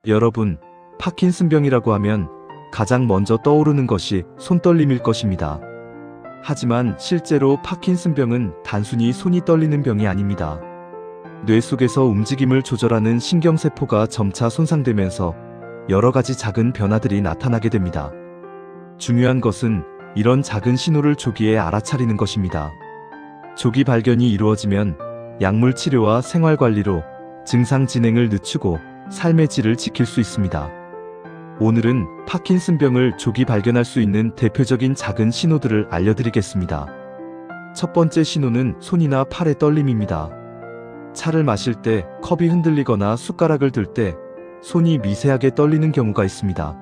여러분, 파킨슨병이라고 하면 가장 먼저 떠오르는 것이 손떨림일 것입니다. 하지만 실제로 파킨슨병은 단순히 손이 떨리는 병이 아닙니다. 뇌 속에서 움직임을 조절하는 신경세포가 점차 손상되면서 여러 가지 작은 변화들이 나타나게 됩니다. 중요한 것은 이런 작은 신호를 조기에 알아차리는 것입니다. 조기 발견이 이루어지면 약물 치료와 생활 관리로 증상 진행을 늦추고 삶의 질을 지킬 수 있습니다. 오늘은 파킨슨병을 조기 발견할 수 있는 대표적인 작은 신호들을 알려드리겠습니다. 첫 번째 신호는 손이나 팔의 떨림입니다. 차를 마실 때 컵이 흔들리거나 숟가락을 들 때 손이 미세하게 떨리는 경우가 있습니다.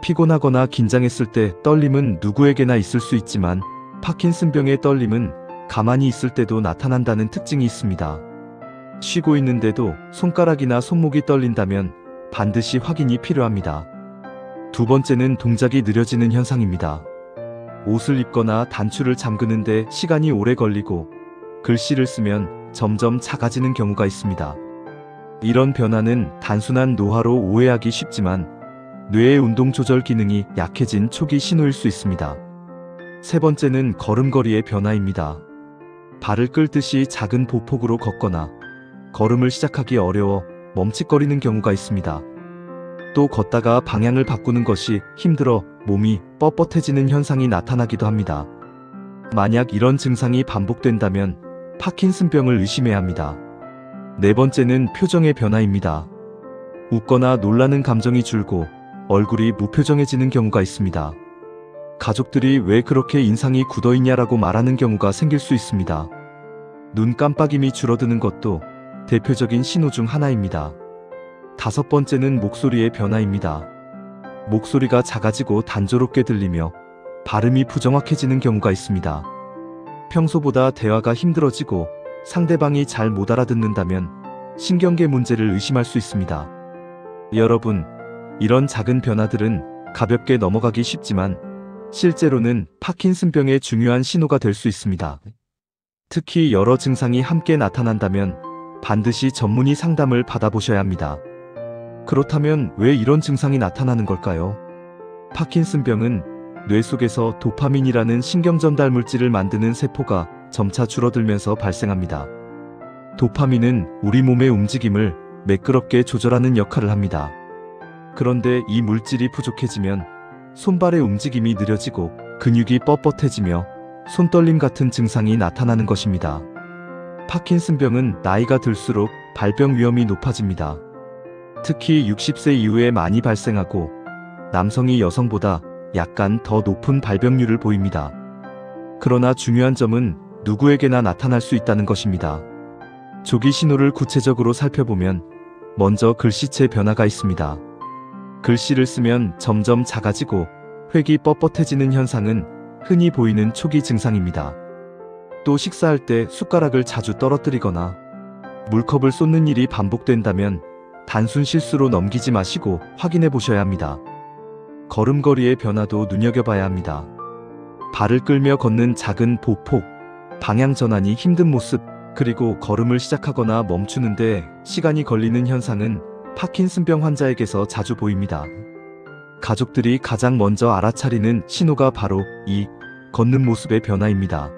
피곤하거나 긴장했을 때 떨림은 누구에게나 있을 수 있지만 파킨슨병의 떨림은 가만히 있을 때도 나타난다는 특징이 있습니다. 쉬고 있는데도 손가락이나 손목이 떨린다면 반드시 확인이 필요합니다. 두 번째는 동작이 느려지는 현상입니다. 옷을 입거나 단추를 잠그는데 시간이 오래 걸리고 글씨를 쓰면 점점 작아지는 경우가 있습니다. 이런 변화는 단순한 노화로 오해하기 쉽지만 뇌의 운동 조절 기능이 약해진 초기 신호일 수 있습니다. 세 번째는 걸음걸이의 변화입니다. 발을 끌듯이 작은 보폭으로 걷거나 걸음을 시작하기 어려워 멈칫거리는 경우가 있습니다. 또 걷다가 방향을 바꾸는 것이 힘들어 몸이 뻣뻣해지는 현상이 나타나기도 합니다. 만약 이런 증상이 반복된다면 파킨슨병을 의심해야 합니다. 네 번째는 표정의 변화입니다. 웃거나 놀라는 감정이 줄고 얼굴이 무표정해지는 경우가 있습니다. 가족들이 왜 그렇게 인상이 굳어있냐라고 말하는 경우가 생길 수 있습니다. 눈 깜빡임이 줄어드는 것도 대표적인 신호 중 하나입니다. 다섯 번째는 목소리의 변화입니다. 목소리가 작아지고 단조롭게 들리며 발음이 부정확해지는 경우가 있습니다. 평소보다 대화가 힘들어지고 상대방이 잘 못 알아듣는다면 신경계 문제를 의심할 수 있습니다. 여러분, 이런 작은 변화들은 가볍게 넘어가기 쉽지만 실제로는 파킨슨병의 중요한 신호가 될 수 있습니다. 특히 여러 증상이 함께 나타난다면 반드시 전문의 상담을 받아보셔야 합니다. 그렇다면 왜 이런 증상이 나타나는 걸까요? 파킨슨병은 뇌 속에서 도파민이라는 신경전달 물질을 만드는 세포가 점차 줄어들면서 발생합니다. 도파민은 우리 몸의 움직임을 매끄럽게 조절하는 역할을 합니다. 그런데 이 물질이 부족해지면 손발의 움직임이 느려지고 근육이 뻣뻣해지며 손떨림 같은 증상이 나타나는 것입니다. 파킨슨병은 나이가 들수록 발병 위험이 높아집니다. 특히 60세 이후에 많이 발생하고 남성이 여성보다 약간 더 높은 발병률을 보입니다. 그러나 중요한 점은 누구에게나 나타날 수 있다는 것입니다. 조기 신호를 구체적으로 살펴보면 먼저 글씨체 변화가 있습니다. 글씨를 쓰면 점점 작아지고 획이 뻣뻣해지는 현상은 흔히 보이는 초기 증상입니다. 또 식사할 때 숟가락을 자주 떨어뜨리거나 물컵을 쏟는 일이 반복된다면 단순 실수로 넘기지 마시고 확인해 보셔야 합니다. 걸음걸이의 변화도 눈여겨봐야 합니다. 발을 끌며 걷는 작은 보폭, 방향 전환이 힘든 모습, 그리고 걸음을 시작하거나 멈추는데 시간이 걸리는 현상은 파킨슨병 환자에게서 자주 보입니다. 가족들이 가장 먼저 알아차리는 신호가 바로 이 걷는 모습의 변화입니다.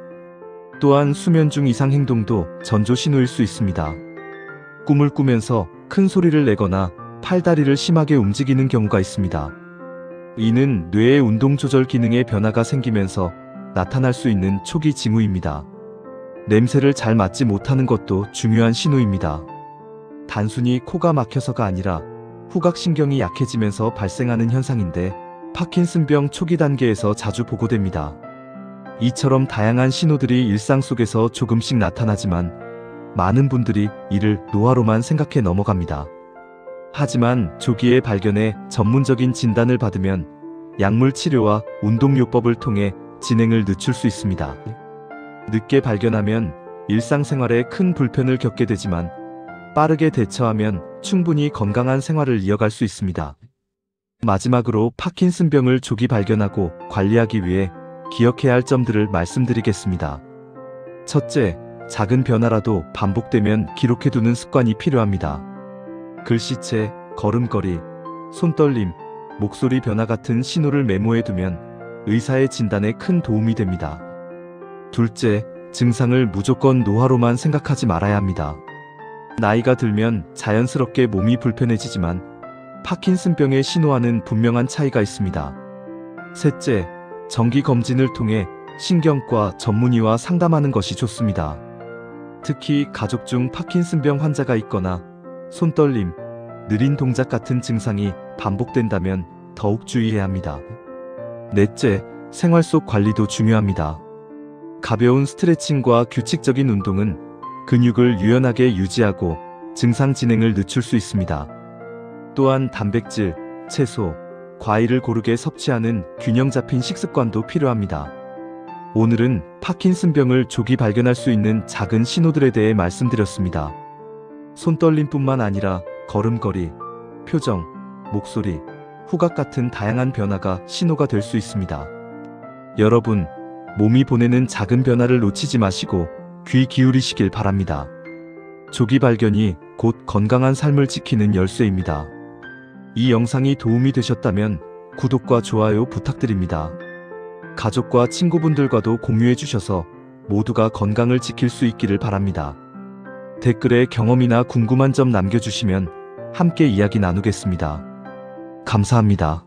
또한 수면 중 이상 행동도 전조 신호일 수 있습니다. 꿈을 꾸면서 큰 소리를 내거나 팔다리를 심하게 움직이는 경우가 있습니다. 이는 뇌의 운동 조절 기능에 변화가 생기면서 나타날 수 있는 초기 징후입니다. 냄새를 잘 맡지 못하는 것도 중요한 신호입니다. 단순히 코가 막혀서가 아니라 후각신경이 약해지면서 발생하는 현상인데 파킨슨병 초기 단계에서 자주 보고됩니다. 이처럼 다양한 신호들이 일상 속에서 조금씩 나타나지만 많은 분들이 이를 노화로만 생각해 넘어갑니다. 하지만 조기에 발견해 전문적인 진단을 받으면 약물 치료와 운동요법을 통해 진행을 늦출 수 있습니다. 늦게 발견하면 일상생활에 큰 불편을 겪게 되지만 빠르게 대처하면 충분히 건강한 생활을 이어갈 수 있습니다. 마지막으로 파킨슨병을 조기 발견하고 관리하기 위해 기억해야 할 점들을 말씀드리겠습니다. 첫째, 작은 변화라도 반복되면 기록해두는 습관이 필요합니다. 글씨체, 걸음걸이, 손떨림, 목소리 변화 같은 신호를 메모해두면 의사의 진단에 큰 도움이 됩니다. 둘째, 증상을 무조건 노화로만 생각하지 말아야 합니다. 나이가 들면 자연스럽게 몸이 불편해지지만 파킨슨병의 신호와는 분명한 차이가 있습니다. 셋째, 정기 검진을 통해 신경과 전문의와 상담하는 것이 좋습니다. 특히 가족 중 파킨슨병 환자가 있거나 손떨림, 느린 동작 같은 증상이 반복된다면 더욱 주의해야 합니다. 넷째, 생활 속 관리도 중요합니다. 가벼운 스트레칭과 규칙적인 운동은 근육을 유연하게 유지하고 증상 진행을 늦출 수 있습니다. 또한 단백질, 채소, 과일을 고르게 섭취하는 균형 잡힌 식습관도 필요합니다. 오늘은 파킨슨병을 조기 발견할 수 있는 작은 신호들에 대해 말씀드렸습니다. 손떨림뿐만 아니라 걸음걸이, 표정, 목소리, 후각 같은 다양한 변화가 신호가 될 수 있습니다. 여러분, 몸이 보내는 작은 변화를 놓치지 마시고 귀 기울이시길 바랍니다. 조기 발견이 곧 건강한 삶을 지키는 열쇠입니다. 이 영상이 도움이 되셨다면 구독과 좋아요 부탁드립니다. 가족과 친구분들과도 공유해 주셔서 모두가 건강을 지킬 수 있기를 바랍니다. 댓글에 경험이나 궁금한 점 남겨주시면 함께 이야기 나누겠습니다. 감사합니다.